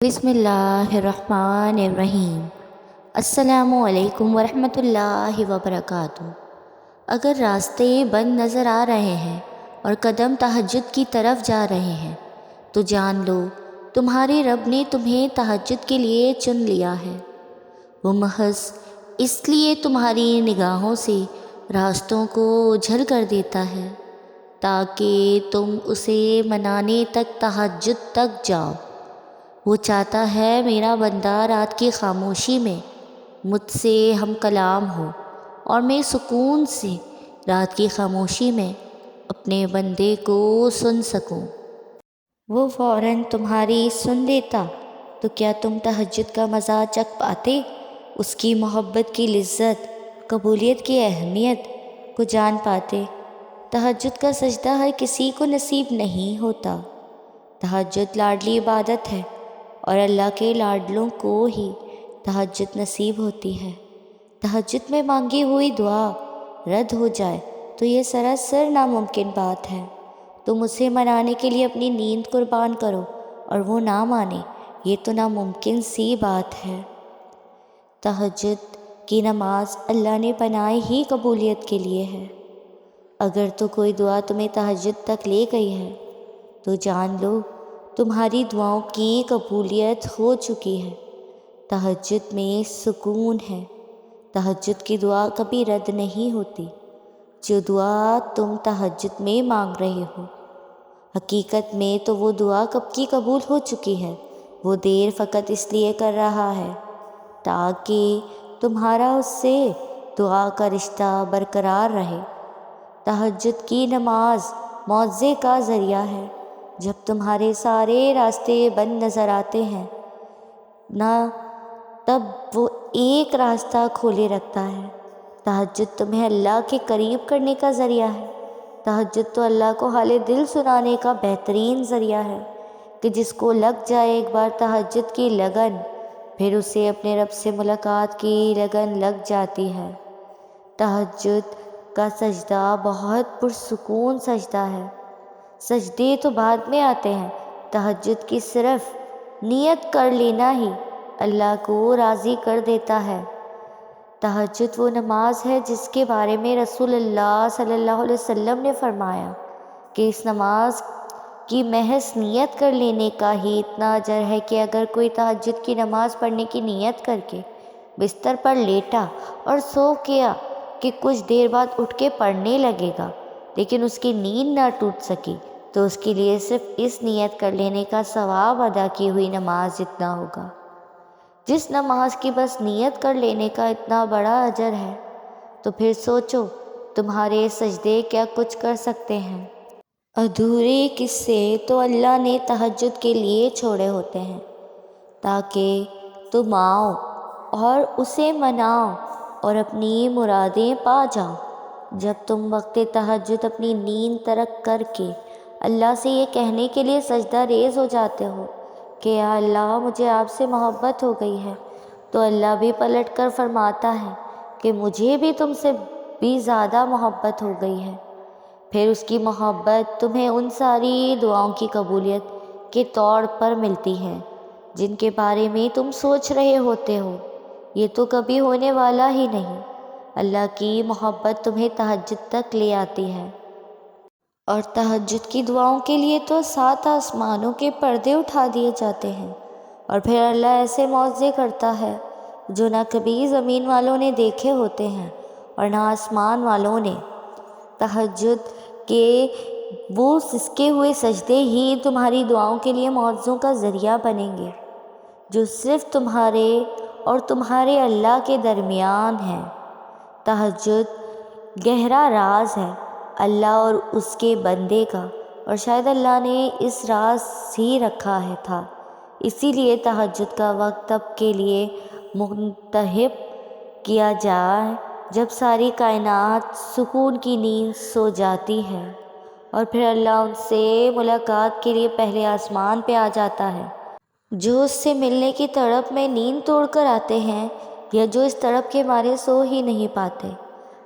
بسم اللہ الرحمن الرحیم۔ السلام علیکم ورحمۃ اللہ وبرکاتہ۔ اگر راستے بند نظر آ رہے ہیں اور قدم تہجد کی طرف جا رہے ہیں تو جان لو تمہارے رب نے تمہیں تہجد کے لیے چن لیا ہے۔ وہ محض اس لیے تمہاری نگاہوں سے راستوں کو اوجھل کر دیتا ہے تاکہ تم اسے منانے تک تہجد تک جاؤ۔ وہ چاہتا ہے میرا بندہ رات کی خاموشی میں مجھ سے ہم کلام ہو اور میں سکون سے رات کی خاموشی میں اپنے بندے کو سن سکوں۔ وہ فوراً تمہاری سن لیتا تو کیا تم تہجد کا مزہ چکھ پاتے، اس کی محبت کی لذت، قبولیت کی اہمیت کو جان پاتے۔ تہجد کا سجدہ ہر کسی کو نصیب نہیں ہوتا۔ تہجد لاڈلی عبادت ہے اور اللہ کے لاڈلوں کو ہی تہجد نصیب ہوتی ہے۔ تہجد میں مانگی ہوئی دعا رد ہو جائے تو یہ سراسر ناممکن بات ہے۔ تم اسے منانے کے لیے اپنی نیند قربان کرو اور وہ نہ مانے، یہ تو ناممکن سی بات ہے۔ تہجد کی نماز اللہ نے بنائی ہی قبولیت کے لیے ہے۔ اگر تو کوئی دعا تمہیں تہجد تک لے گئی ہے تو جان لو تمہاری دعاؤں کی قبولیت ہو چکی ہے۔ تہجد میں سکون ہے۔ تہجد کی دعا کبھی رد نہیں ہوتی۔ جو دعا تم تہجد میں مانگ رہے ہو حقیقت میں تو وہ دعا کب کی قبول ہو چکی ہے۔ وہ دیر فقط اس لیے کر رہا ہے تاکہ تمہارا اس سے دعا کا رشتہ برقرار رہے۔ تہجد کی نماز معجزے کا ذریعہ ہے۔ جب تمہارے سارے راستے بند نظر آتے ہیں نہ تب وہ ایک راستہ کھولے رکھتا ہے۔ تہجد تمہیں اللہ کے قریب کرنے کا ذریعہ ہے۔ تہجد تو اللہ کو حال دل سنانے کا بہترین ذریعہ ہے کہ جس کو لگ جائے ایک بار تہجد کی لگن پھر اسے اپنے رب سے ملاقات کی لگن لگ جاتی ہے۔ تہجد کا سجدہ بہت پرسکون سجدہ ہے۔ سجدے تو بعد میں آتے ہیں، تہجد کی صرف نیت کر لینا ہی اللہ کو راضی کر دیتا ہے۔ تہجد وہ نماز ہے جس کے بارے میں رسول اللہ صلی اللہ علیہ وسلم نے فرمایا کہ اس نماز کی محض نیت کر لینے کا ہی اتنا اجر ہے کہ اگر کوئی تہجد کی نماز پڑھنے کی نیت کر کے بستر پر لیٹا اور سو گیا کہ کچھ دیر بعد اٹھ کے پڑھنے لگے گا لیکن اس کی نیند نہ ٹوٹ سکی تو اس کے لیے صرف اس نیت کر لینے کا ثواب ادا کی ہوئی نماز جتنا ہوگا۔ جس نماز کی بس نیت کر لینے کا اتنا بڑا اجر ہے تو پھر سوچو تمہارے سجدے کیا کچھ کر سکتے ہیں۔ ادھورے قصے تو اللہ نے تہجد کے لیے چھوڑے ہوتے ہیں تاکہ تم آؤ اور اسے مناؤ اور اپنی مرادیں پا جاؤ۔ جب تم وقت تہجد اپنی نیند ترک کر کے اللہ سے یہ کہنے کے لیے سجدہ ریز ہو جاتے ہو کہ یا اللہ مجھے آپ سے محبت ہو گئی ہے تو اللہ بھی پلٹ کر فرماتا ہے کہ مجھے بھی تم سے بھی زیادہ محبت ہو گئی ہے۔ پھر اس کی محبت تمہیں ان ساری دعاؤں کی قبولیت کے طور پر ملتی ہے جن کے بارے میں تم سوچ رہے ہوتے ہو۔ یہ تو کبھی ہونے والا ہی نہیں۔ اللہ کی محبت تمہیں تہجد تک لے آتی ہے اور تہجد کی دعاؤں کے لیے تو 7 آسمانوں کے پردے اٹھا دیے جاتے ہیں اور پھر اللہ ایسے معجزے کرتا ہے جو نہ کبھی زمین والوں نے دیکھے ہوتے ہیں اور نہ آسمان والوں نے۔ تہجد کے وہ سسکے ہوئے سجدے ہی تمہاری دعاؤں کے لیے معجزوں کا ذریعہ بنیں گے جو صرف تمہارے اور تمہارے اللہ کے درمیان ہیں۔ تہجد گہرا راز ہے اللہ اور اس کے بندے کا اور شاید اللہ نے اس راز ہی رکھا تھا، اسی لیے تہجد کا وقت تب کے لیے منتخب کیا جائے جب ساری کائنات سکون کی نیند سو جاتی ہے اور پھر اللہ ان سے ملاقات کے لیے پہلے آسمان پہ آ جاتا ہے۔ جو اس سے ملنے کی تڑپ میں نیند توڑ کر آتے ہیں یا جو اس تڑپ کے مارے سو ہی نہیں پاتے۔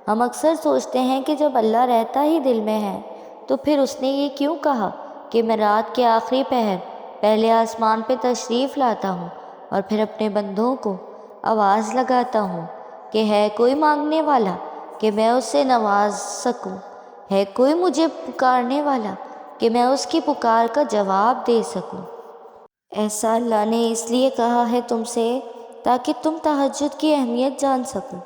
ہم اکثر سوچتے ہیں کہ جب اللہ رہتا ہی دل میں ہے تو پھر اس نے یہ کیوں کہا کہ میں رات کے آخری پہر پہلے آسمان پہ تشریف لاتا ہوں اور پھر اپنے بندوں کو آواز لگاتا ہوں کہ ہے کوئی مانگنے والا کہ میں اسے نواز سکوں، ہے کوئی مجھے پکارنے والا کہ میں اس کی پکار کا جواب دے سکوں۔ ایسا اللہ نے اس لیے کہا ہے تم سے تاکہ تم تہجد کی اہمیت جان سکو۔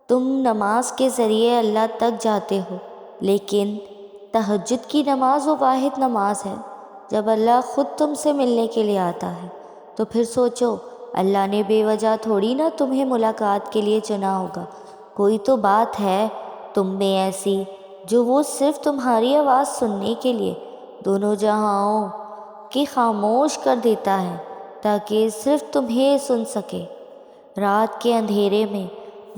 تم نماز کے ذریعے اللہ تک جاتے ہو، لیکن تہجد کی نماز وہ واحد نماز ہے جب اللہ خود تم سے ملنے کے لیے آتا ہے۔ تو پھر سوچو، اللہ نے بے وجہ تھوڑی نہ تمہیں ملاقات کے لیے چنا ہوگا، کوئی تو بات ہے تم میں ایسی جو وہ صرف تمہاری آواز سننے کے لیے دونوں جہاؤں کی خاموش کر دیتا ہے تاکہ صرف تمہیں سن سکے۔ رات کے اندھیرے میں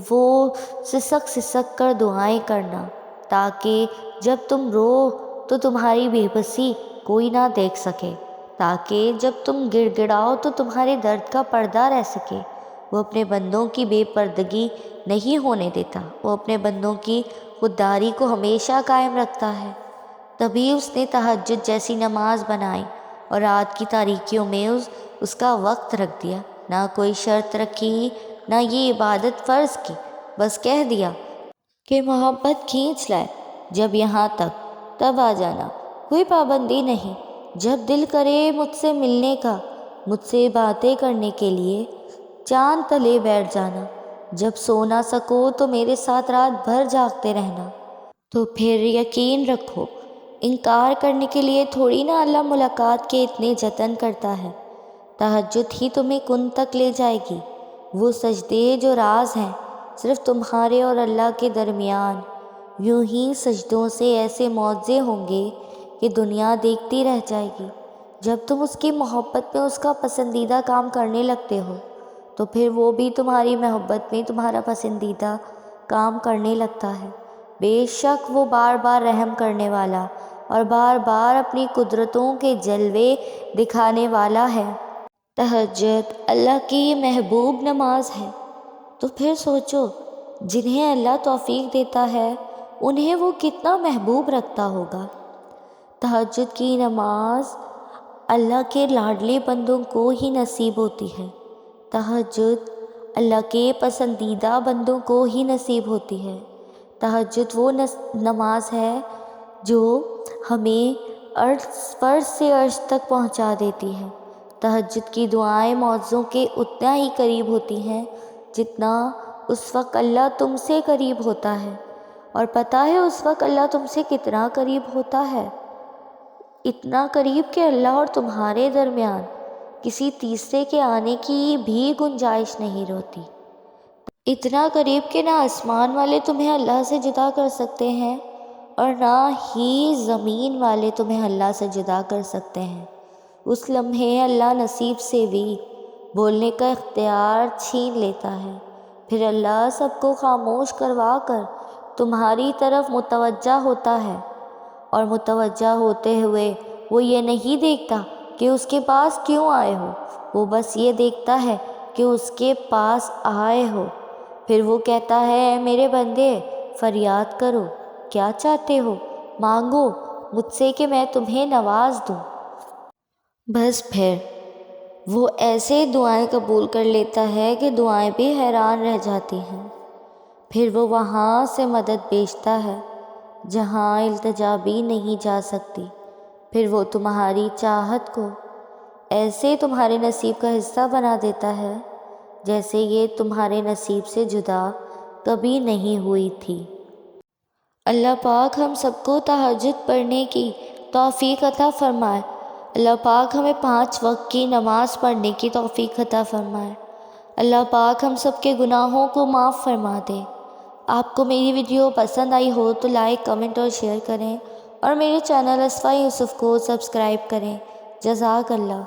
وہ سسک سسک کر دعائیں کرنا تاکہ جب تم رو تو تمہاری بے بسی کوئی نہ دیکھ سکے، تاکہ جب تم گڑ گڑاؤ تو تمہارے درد کا پردہ رہ سکے۔ وہ اپنے بندوں کی بے پردگی نہیں ہونے دیتا، وہ اپنے بندوں کی خودداری کو ہمیشہ قائم رکھتا ہے۔ تبھی اس نے تہجد جیسی نماز بنائی اور رات کی تاریکیوں میں اس کا وقت رکھ دیا، نہ کوئی شرط رکھی نہ یہ عبادت فرض کی، بس کہہ دیا کہ محبت کھینچ لائے جب یہاں تک تب آ جانا، کوئی پابندی نہیں۔ جب دل کرے مجھ سے ملنے کا، مجھ سے باتیں کرنے کے لیے چاند تلے بیٹھ جانا، جب سو نہ سکو تو میرے ساتھ رات بھر جاگتے رہنا۔ تو پھر یقین رکھو، انکار کرنے کے لیے تھوڑی نہ اللہ ملاقات کے اتنے جتن کرتا ہے۔ تہجد ہی تمہیں کن تک لے جائے گی، وہ سجدے جو راز ہیں صرف تمہارے اور اللہ کے درمیان۔ یوں ہی سجدوں سے ایسے معجزے ہوں گے کہ دنیا دیکھتی رہ جائے گی۔ جب تم اس کی محبت میں اس کا پسندیدہ کام کرنے لگتے ہو تو پھر وہ بھی تمہاری محبت میں تمہارا پسندیدہ کام کرنے لگتا ہے۔ بے شک وہ بار بار رحم کرنے والا اور بار بار اپنی قدرتوں کے جلوے دکھانے والا ہے۔ تہجد اللہ کی یہ محبوب نماز ہے، تو پھر سوچو جنہیں اللہ توفیق دیتا ہے انہیں وہ کتنا محبوب رکھتا ہوگا۔ تہجد کی نماز اللہ کے لاڈلے بندوں کو ہی نصیب ہوتی ہے، تہجد اللہ کے پسندیدہ بندوں کو ہی نصیب ہوتی ہے۔ تہجد وہ نماز ہے جو ہمیں فرض سے عرش تک پہنچا دیتی ہے۔ تہجد کی دعائیں معجزوں کے اتنا ہی قریب ہوتی ہیں جتنا اس وقت اللہ تم سے قریب ہوتا ہے، اور پتہ ہے اس وقت اللہ تم سے کتنا قریب ہوتا ہے؟ اتنا قریب کہ اللہ اور تمہارے درمیان کسی تیسرے کے آنے کی بھی گنجائش نہیں ہوتی، اتنا قریب کہ نہ آسمان والے تمہیں اللہ سے جدا کر سکتے ہیں اور نہ ہی زمین والے تمہیں اللہ سے جدا کر سکتے ہیں۔ اس لمحے اللہ نصیب سے بھی بولنے کا اختیار چھین لیتا ہے، پھر اللہ سب کو خاموش کروا کر تمہاری طرف متوجہ ہوتا ہے، اور متوجہ ہوتے ہوئے وہ یہ نہیں دیکھتا کہ اس کے پاس کیوں آئے ہو، وہ بس یہ دیکھتا ہے کہ اس کے پاس آئے ہو۔ پھر وہ کہتا ہے اے میرے بندے، فریاد کرو، کیا چاہتے ہو مانگو مجھ سے کہ میں تمہیں نواز دوں۔ بس پھر وہ ایسے دعائیں قبول کر لیتا ہے کہ دعائیں بھی حیران رہ جاتی ہیں۔ پھر وہ وہاں سے مدد بھیجتا ہے جہاں التجا بھی نہیں جا سکتی، پھر وہ تمہاری چاہت کو ایسے تمہارے نصیب کا حصہ بنا دیتا ہے جیسے یہ تمہارے نصیب سے جدا کبھی نہیں ہوئی تھی۔ اللہ پاک ہم سب کو تہجد پڑھنے کی توفیق عطا فرمائے۔ اللہ پاک ہمیں 5 وقت کی نماز پڑھنے کی توفیق عطا فرمائے۔ اللہ پاک ہم سب کے گناہوں کو معاف فرما دے۔ آپ کو میری ویڈیو پسند آئی ہو تو لائک، کمنٹ اور شیئر کریں، اور میرے چینل اسفا یوسف کو سبسکرائب کریں۔ جزاک اللہ۔